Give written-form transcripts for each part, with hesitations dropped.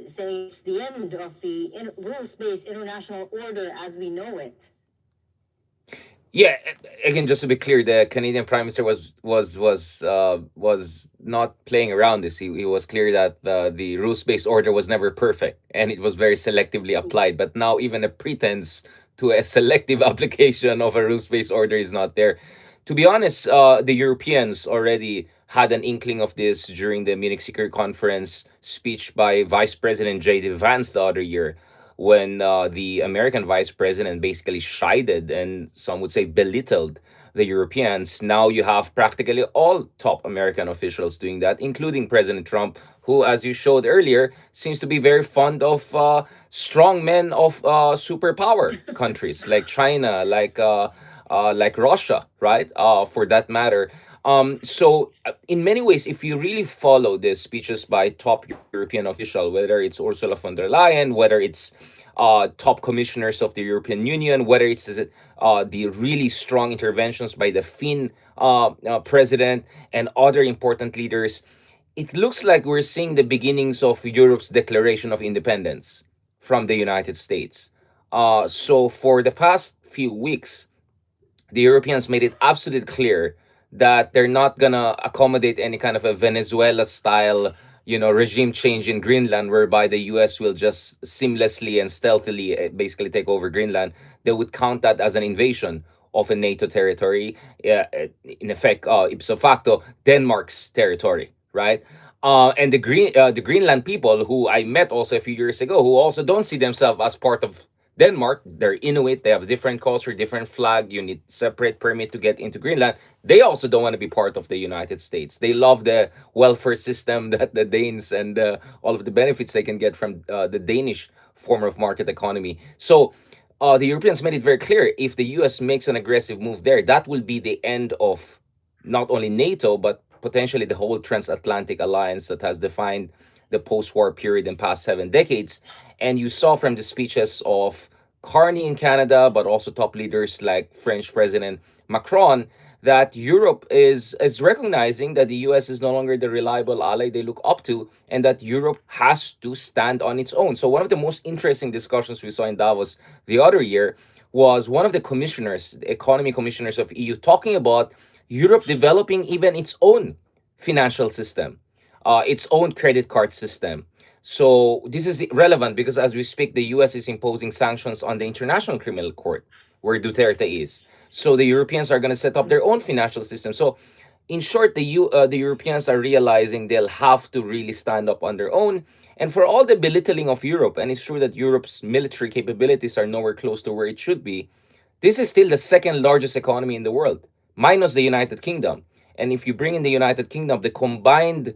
saying it's the end of the rules-based international order as we know it. Yeah, again, just to be clear, the Canadian Prime Minister was not playing around this. He was clear that the rules based order was never perfect and it was very selectively applied. But now even a pretense to a selective application of a rules based order is not there. To be honest, the Europeans already had an inkling of this during the Munich Security Conference speech by Vice President J.D. Vance the other year, when the American vice president basically chided and some would say belittled the Europeans. Now you have practically all top American officials doing that, including President Trump, who, as you showed earlier, seems to be very fond of strong men of superpower countries like China, like Russia, right? For that matter. In many ways, if you really follow the speeches by top European official, whether it's Ursula von der Leyen, whether it's top commissioners of the European Union, whether it's the really strong interventions by the Finn president and other important leaders, it looks like we're seeing the beginnings of Europe's declaration of independence from the United States. So for the past few weeks, the Europeans made it absolutely clear that they're not gonna accommodate any kind of a Venezuela style, regime change in Greenland, whereby the U.S. will just seamlessly and stealthily basically take over Greenland. They would count that as an invasion of a NATO territory, in effect, ipso facto, Denmark's territory, right? And the Greenland people, who I met also a few years ago, who also don't see themselves as part of Denmark. They're Inuit. They have different culture, different flag. You need separate permit to get into Greenland. They also don't want to be part of the United States. They love the welfare system that the Danes and all of the benefits they can get from the Danish form of market economy. So the Europeans made it very clear, if the US makes an aggressive move there, that will be the end of not only NATO, but potentially the whole transatlantic alliance that has defined the post-war period in past 7 decades. And you saw from the speeches of Carney in Canada, but also top leaders like French President Macron, that Europe is recognizing that the US is no longer the reliable ally they look up to, and that Europe has to stand on its own. So one of the most interesting discussions we saw in Davos the other year was one of the commissioners, the economy commissioners of EU, talking about Europe developing even its own financial system, its own credit card system. So this is relevant because as we speak, the US is imposing sanctions on the International Criminal Court, where Duterte is. So the Europeans are going to set up their own financial system. So in short, the Europeans are realizing they'll have to really stand up on their own. And for all the belittling of Europe, and it's true that Europe's military capabilities are nowhere close to where it should be, this is still the second largest economy in the world, minus the United Kingdom. And if you bring in the United Kingdom, the combined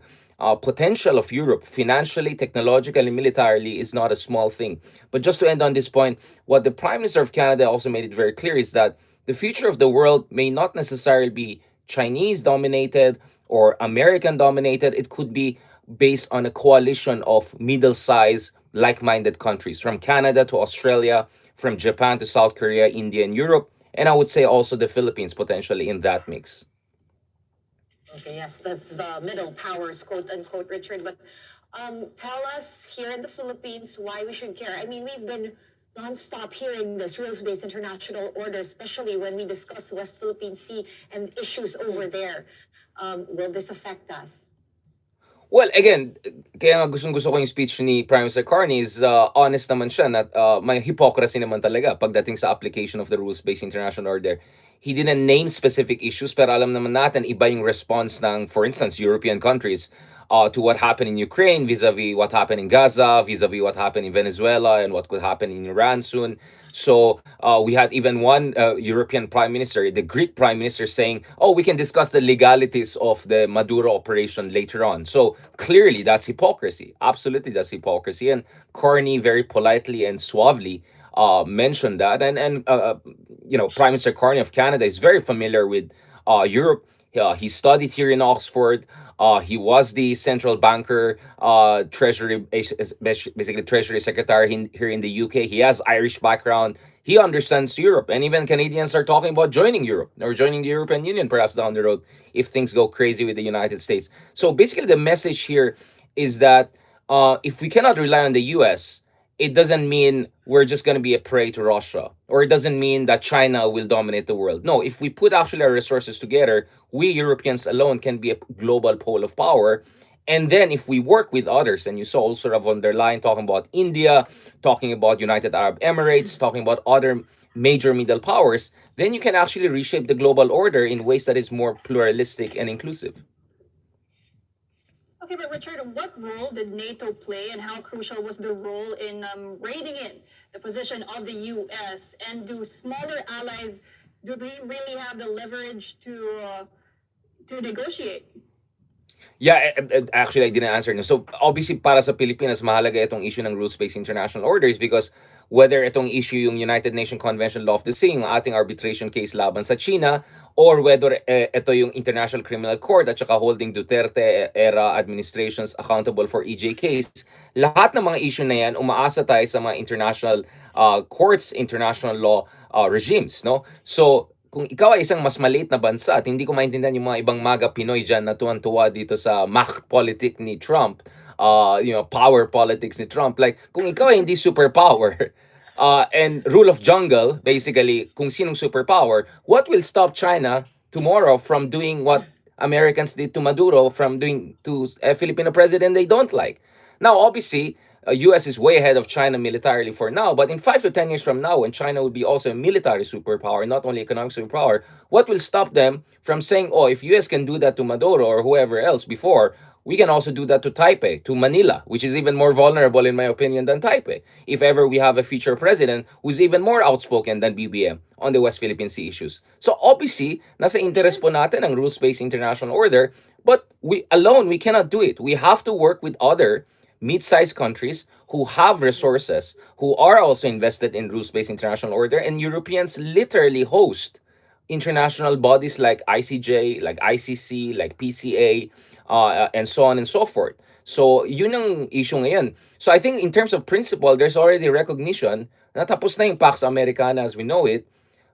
potential of Europe, financially, technologically, militarily, is not a small thing. But just to end on this point, what the Prime Minister of Canada also made it very clear is that the future of the world may not necessarily be Chinese dominated or American dominated. It could be based on a coalition of middle sized, like minded countries, from Canada to Australia, from Japan to South Korea, India, and Europe. And I would say also the Philippines potentially in that mix. Okay, yes, that's the middle powers, quote unquote, Richard. But tell us here in the Philippines why we should care. I mean, we've been nonstop hearing this rules-based international order, especially when we discuss West Philippine Sea and issues over there. Will this affect us? Well, again, kaya nga gustong-gusto ko yung speech ni Prime Minister Carney is honest naman siya na may hypocrisy naman talaga pagdating sa application of the rules-based international order. He didn't name specific issues pero alam naman natin iba yung response ng, for instance, European countries to what happened in Ukraine vis-a-vis what happened in Gaza, vis-a-vis what happened in Venezuela and what could happen in Iran soon. So we had even one European prime minister, the Greek prime minister, saying, "Oh, we can discuss the legalities of the Maduro operation later on." So clearly, that's hypocrisy. Absolutely, that's hypocrisy. And Carney very politely and suavely mentioned that. And Prime Minister Carney of Canada is very familiar with Europe. He studied here in Oxford. He was the central banker, basically treasury secretary here in the UK. He has Irish background. He understands Europe, and even Canadians are talking about joining Europe or joining the European Union perhaps down the road if things go crazy with the United States. So basically, the message here is that if we cannot rely on the US, it doesn't mean we're just going to be a prey to Russia, or it doesn't mean that China will dominate the world. No, if we put actually our resources together, we Europeans alone can be a global pole of power. And then if we work with others, and you saw also von der Leyen talking about India, talking about United Arab Emirates, talking about other major middle powers, then you can actually reshape the global order in ways that is more pluralistic and inclusive. Okay, but Richard, what role did NATO play and how crucial was the role in reining in the position of the US? And do smaller allies, do they really have the leverage to negotiate? Yeah, actually, I didn't answer. No. So, obviously, para sa Pilipinas, mahalaga itong issue ng rules-based international orders because whether itong issue yung United Nations Convention Law of the Sea, yung ating arbitration case laban sa China, or whether ito yung International Criminal Court at saka holding Duterte-era administrations accountable for EJ case, lahat ng mga issue na yan, umaasa tayo sa mga international courts, international law regimes, no? So, kung ikaw ay isang mas maliit na bansa at hindi ko maintindihan yung mga ibang MAGA Pinoy dyan na tuwan-tuwa dito sa macht politic ni Trump, power politics ni Trump, like, kung ikaw ay hindi superpower, and rule of jungle, basically, kung sinong superpower, what will stop China tomorrow from doing what Americans did to Maduro, from doing to a Filipino president they don't like? Now, obviously, US is way ahead of China militarily for now, but in 5 to 10 years from now, when China will be also a military superpower, not only economic superpower, what will stop them from saying, oh, if US can do that to Maduro or whoever else before, we can also do that to Taipei, to Manila, which is even more vulnerable, in my opinion, than Taipei. If ever we have a future president who's even more outspoken than BBM on the West Philippine Sea issues. So obviously, nasa interest po natin ang rules-based international order, but we alone, we cannot do it. We have to work with other mid-sized countries who have resources, who are also invested in rules-based international order, and Europeans literally host international bodies like ICJ, like ICC, like PCA, and so on and so forth. So, yun ang issue ngayon. So, I think in terms of principle, there's already recognition na tapos na yung Pax Americana as we know it.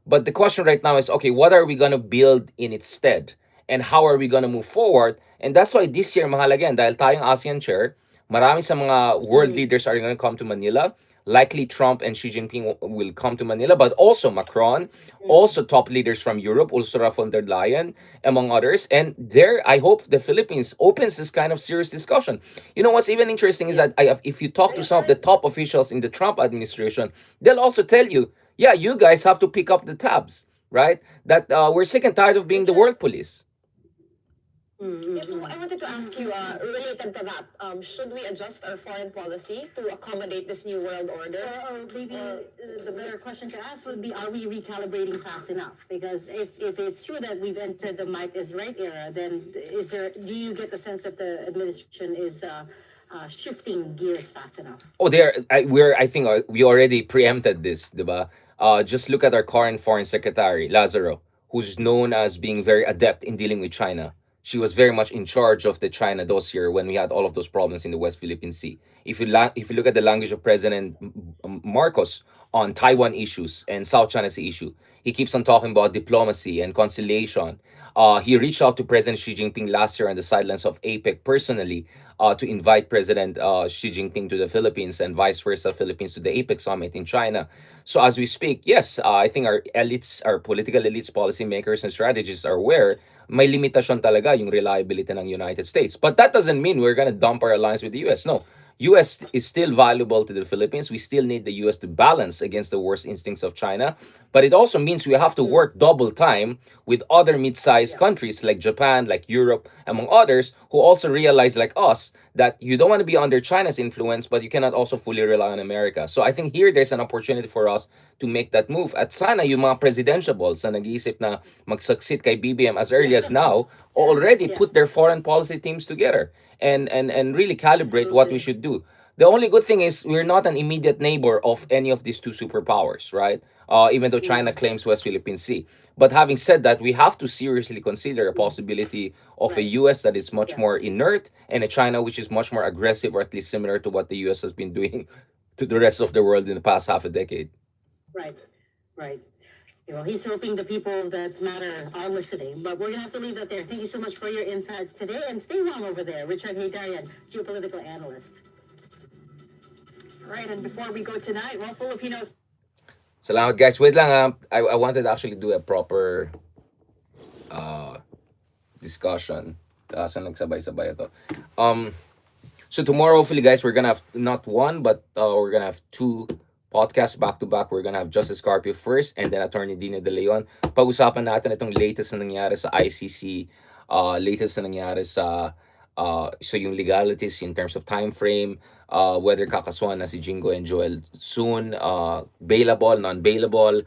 But the question right now is, okay, what are we going to build in its stead? And how are we going to move forward? And that's why this year, mahalaga yan, dahil tayong ASEAN chair, marami sa mga world leaders are going to come to Manila. Likely Trump and Xi Jinping will come to Manila, but also Macron, also top leaders from Europe, Ursula von der Leyen, among others. And there, I hope the Philippines opens this kind of serious discussion. You know, what's even interesting is that if you talk to some of the top officials in the Trump administration, they'll also tell you, yeah, you guys have to pick up the tabs, right? That we're sick and tired of being the world police. Yeah, so I wanted to ask you, related to that, should we adjust our foreign policy to accommodate this new world order? Or maybe the better question to ask would be, are we recalibrating fast enough? Because if it's true that we've entered the might is right era, then do you get the sense that the administration is shifting gears fast enough? Oh, I think we already preempted this, diba? Just look at our current foreign secretary, Lazaro, who's known as being very adept in dealing with China. She was very much in charge of the China dossier when we had all of those problems in the West Philippine Sea. If you look at the language of President Marcos on Taiwan issues and South China Sea issue, he keeps on talking about diplomacy and conciliation. He reached out to President Xi Jinping last year on the sidelines of APEC personally to invite President Xi Jinping to the Philippines and vice versa, Philippines to the APEC summit in China. So as we speak, yes, I think our elites, our political elites, policymakers, and strategists are aware may limitasyon talaga yung reliability ng United States. But that doesn't mean we're going to dump our alliance with the US. No. US is still valuable to the Philippines. We still need the US to balance against the worst instincts of China. But it also means we have to work double time with other mid-sized countries like Japan, like Europe, among others, who also realize, like us, that you don't want to be under China's influence, but you cannot also fully rely on America. So I think here there's an opportunity for us to make that move. At sana yung mga presidential balls na nag-iisip na mag-succeed kay BBM as early as now already put their foreign policy teams together and really calibrate what we should do. The only good thing is we're not an immediate neighbor of any of these two superpowers, right? Even though China claims West Philippine Sea. But having said that, we have to seriously consider a possibility of a US that is much more inert and a China which is much more aggressive, or at least similar to what the US has been doing to the rest of the world in the past half a decade. Right, right. He's hoping the people that matter are listening. But we're gonna have to leave that there. Thank you so much for your insights today, and stay warm over there. Richard Haydarian, geopolitical analyst. Right, and before we go tonight, well, Filipinos. Salamat guys. Wait lang I wanted to actually do a proper discussion. Kaso nagsabay-sabay ito. So tomorrow, hopefully, guys, we're gonna have not one, but we're gonna have two podcasts back to back. We're gonna have Justice Carpio first, and then Attorney Dina De Leon. Pag-usapan natin itong latest na nangyari sa ICC, latest na nangyari sa so yung legalities in terms of time frame, whether kakasuhan na si Jingo and Joel soon, bailable, non-bailable,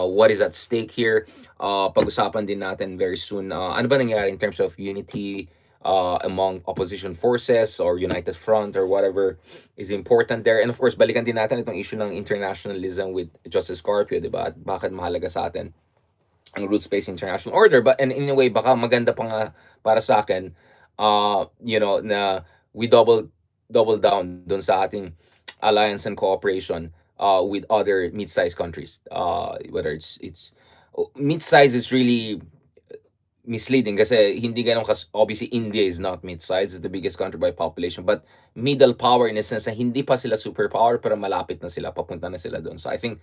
what is at stake here. Pag-usapan din natin very soon, ano ba nangyari in terms of unity among opposition forces or United Front or whatever is important there. And of course, balikan din natin itong issue ng internationalism with Justice Carpio, di ba? At bakit mahalaga sa atin ang rules-based international order. But and in a way, baka maganda pa nga para sa akin, na we double down dun sa ating alliance and cooperation with other mid-sized countries. Whether it's mid-size is really misleading kasi hindi ganun obviously India is not mid-size, it's the biggest country by population, but middle power in a sense na hindi pa sila superpower pero malapit na sila, papunta na sila doon. So I think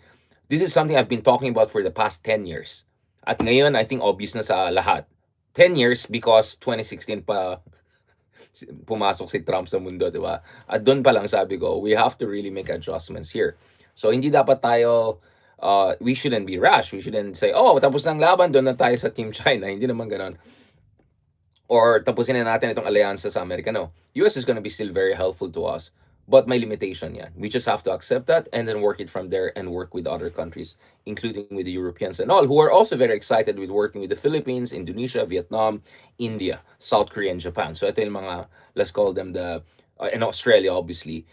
this is something I've been talking about for the past 10 years. At ngayon, I think obvious na sa lahat. 10 years because 2016 pa pumasok si Trump sa mundo, di ba? At doon pa lang sabi ko, we have to really make adjustments here. So hindi dapat tayo we shouldn't be rash. We shouldn't say, oh, tapos ng laban, doon na tayo sa Team China. Hindi naman ganon. Or tapusin na natin itong allianza sa Amerika. No. US is going to be still very helpful to us. But may limitation yan. We just have to accept that and then work it from there and work with other countries, including with the Europeans and all, who are also very excited with working with the Philippines, Indonesia, Vietnam, India, South Korea, and Japan. So ito yung mga, let's call them and Australia, obviously,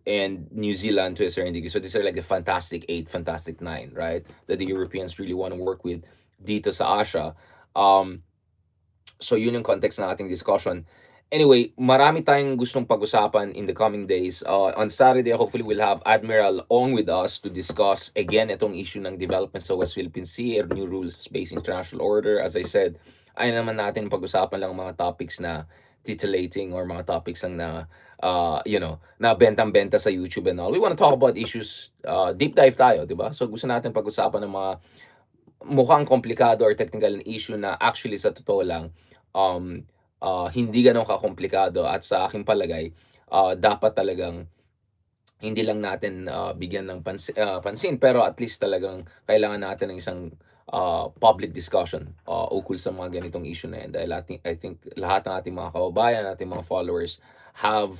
and New Zealand to a certain degree. So these are like the fantastic 8, fantastic 9, right? That the Europeans really want to work with dito sa Asia. So yun yung context ng ating discussion. Anyway, marami tayong gustong pag-usapan in the coming days. On Saturday, hopefully we'll have Admiral Ong with us to discuss again itong issue ng development sa West Philippine Sea, new rules-based international order. As I said, ayaw naman natin pag-usapan lang mga topics na titillating or mga topics lang na na bentang-benta sa YouTube and all. We want to talk about issues, deep dive tayo, di ba? So gusto natin pag-usapan ng mga mukhang komplikado or technical issue na actually sa totoo lang, hindi ganun kakomplikado at sa aking palagay, dapat talagang hindi lang natin bigyan ng pansin pero at least talagang kailangan natin ng isang public discussion ukol sa mga ganitong issue na yan dahil I think lahat ng ating mga kababayan, ating mga followers have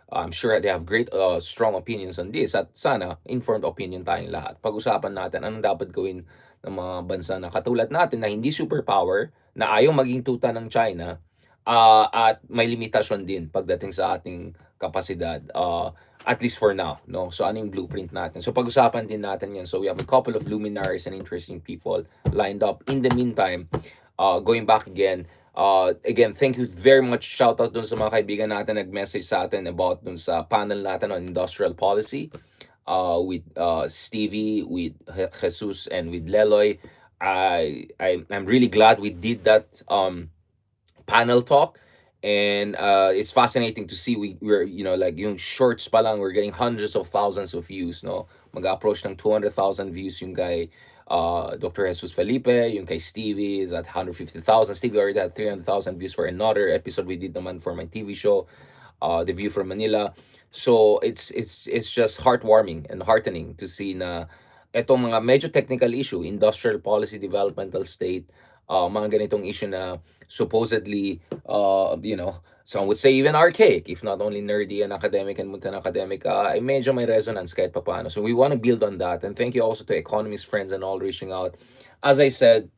I'm sure they have great strong opinions on this at sana informed opinion tayong lahat. Pag-usapan natin anong dapat gawin ng mga bansa na katulad natin na hindi superpower, na ayaw maging tuta ng China, at may limitasyon din pagdating sa ating kapasidad, at least for now, no? So ano yung blueprint natin? So pag-usapan din natin yan. So we have a couple of luminaries and interesting people lined up. In the meantime, going back again, thank you very much. Shout out dun sa mga kaibigan natin nag-message sa atin about dun sa panel natin on industrial policy, with Stevie, with Jesus, and with Leloy. I'm really glad we did that panel talk, and it's fascinating to see we're like yung shorts pa lang we're getting hundreds of thousands of views, no? Mag-approach ng 200,000 views yung kay Dr. Jesus Felipe, yung kay Stevie is at 150,000. Stevie already had 300,000 views for another episode we did naman for my TV show, The View from Manila. So it's just heartwarming and heartening to see na etong mga medyo technical issue, industrial policy, developmental state, mga ganitong issue na supposedly, some would say even archaic, if not only nerdy and academic and muntan academic, ay medyo may resonance kahit papaano. So we want to build on that. And thank you also to economist friends and all reaching out. As I said,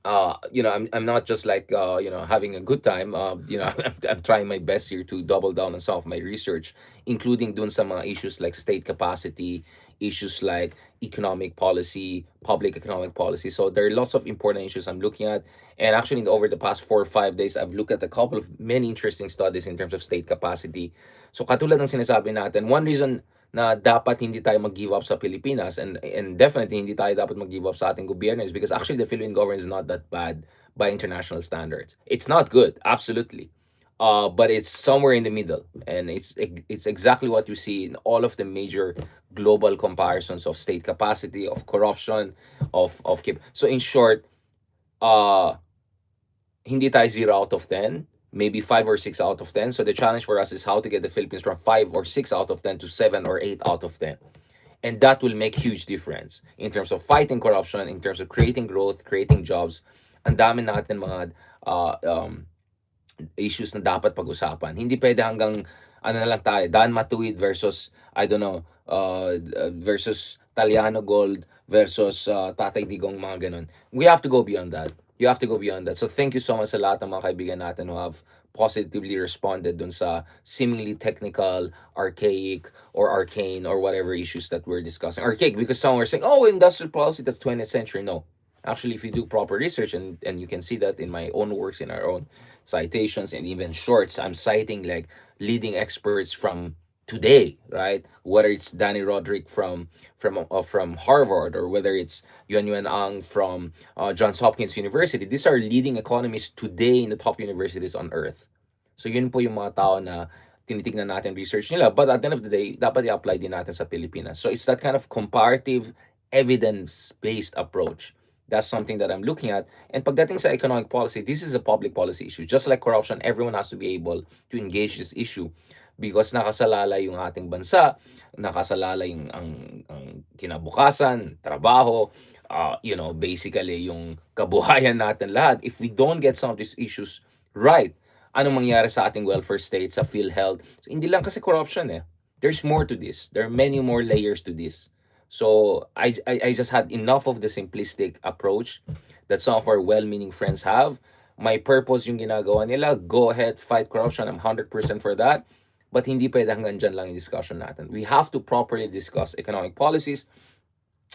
I'm not just like having a good time. I'm trying my best here to double down on some of my research, including dun sa mga issues like state capacity, issues like economic policy, public economic policy. So there are lots of important issues I'm looking at. And actually, over the past 4 or 5 days, I've looked at a couple of many interesting studies in terms of state capacity. So katulad ng sinasabi natin, one reason na dapat hindi tayo mag-give up sa Pilipinas, and definitely hindi tayo dapat mag-give up sa ating gobyerno, is because actually the Philippine government is not that bad by international standards. It's not good, absolutely. But it's somewhere in the middle, and it's exactly what you see in all of the major global comparisons of state capacity, of corruption, so in short, uh hindi tayo 0 out of 10, maybe 5 or 6 out of 10. So the challenge for us is how to get the Philippines from 5 or 6 out of 10 to 7 or 8 out of 10. And that will make huge difference in terms of fighting corruption, in terms of creating growth, creating jobs. Ang dami natin mga uh, um, issues na dapat pag-usapan. Hindi pwede hanggang ano na lang tayo, Dan Matuid versus, I don't know, versus Taliano Gold versus Tatay Digong, mga ganun. We have to go beyond that. You have to go beyond that. So thank you so much sa lahat ng mga kaibigan natin who have positively responded dun sa seemingly technical, archaic, or arcane, or whatever issues that we're discussing. Archaic because some were saying, oh, industrial policy, that's 20th century. No. Actually, if you do proper research, and you can see that in my own works, in our own citations, and even shorts, I'm citing like leading experts from today, right? Whether it's Danny Roderick from Harvard, or whether it's Yuan Ang from Johns Hopkins University. These are leading economists today in the top universities on earth. So yun po yung mga tao na tinitignan natin research nila. But at the end of the day, dapat i-apply din natin sa Pilipinas. So it's that kind of comparative, evidence-based approach. That's something that I'm looking at. And pagdating sa economic policy, this is a public policy issue. Just like corruption, everyone has to be able to engage this issue because nakasalalay yung ating bansa, nakasalalay ang kinabukasan, trabaho, basically yung kabuhayan natin lahat. If we don't get some of these issues right, anong mangyari sa ating welfare state, sa PhilHealth? So, hindi lang kasi corruption eh. There's more to this. There are many more layers to this. So I just had enough of the simplistic approach that some of our well-meaning friends have. My purpose yung ginagawa nila, go ahead, fight corruption, I'm 100% for that. But hindi pwede hanggang dyan lang yung discussion natin. We have to properly discuss economic policies.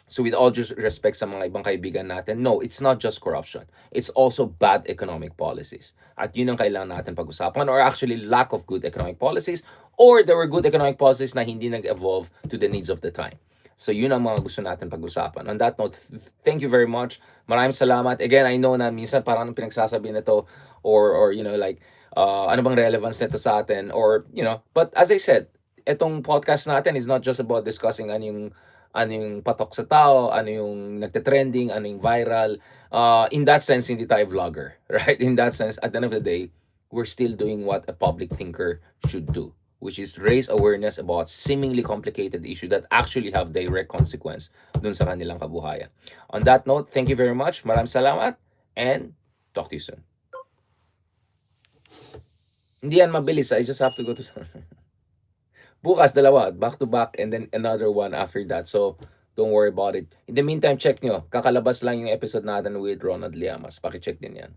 So with all due respect sa mga ibang kaibigan natin, no, it's not just corruption. It's also bad economic policies. At yun ang kailangan natin pag-usapan, or actually lack of good economic policies, or there were good economic policies na hindi nag-evolve to the needs of the time. So yun ang mga gusto natin pag-usapan. On that note, thank you very much. Maraming salamat. Again, I know na minsan parang pinagsasabi nito, or like, ano bang relevance nito sa atin, or, but as I said, etong podcast natin is not just about discussing ano yung patok sa tao, ano yung nagte-trending, ano yung viral. In that sense, hindi tayo vlogger, right? In that sense, at the end of the day, we're still doing what a public thinker should do, which is raise awareness about seemingly complicated issue that actually have direct consequence dun sa kanilang kabuhayan. On that note, thank you very much. Maraming salamat, and talk to you soon. Hindi yan mabilis. I just have to go to bukas, dalawa, back to back, and then another one after that. So, don't worry about it. In the meantime, check nyo. Kakalabas lang yung episode natin with Ronald Llamas. Pakicheck din yan.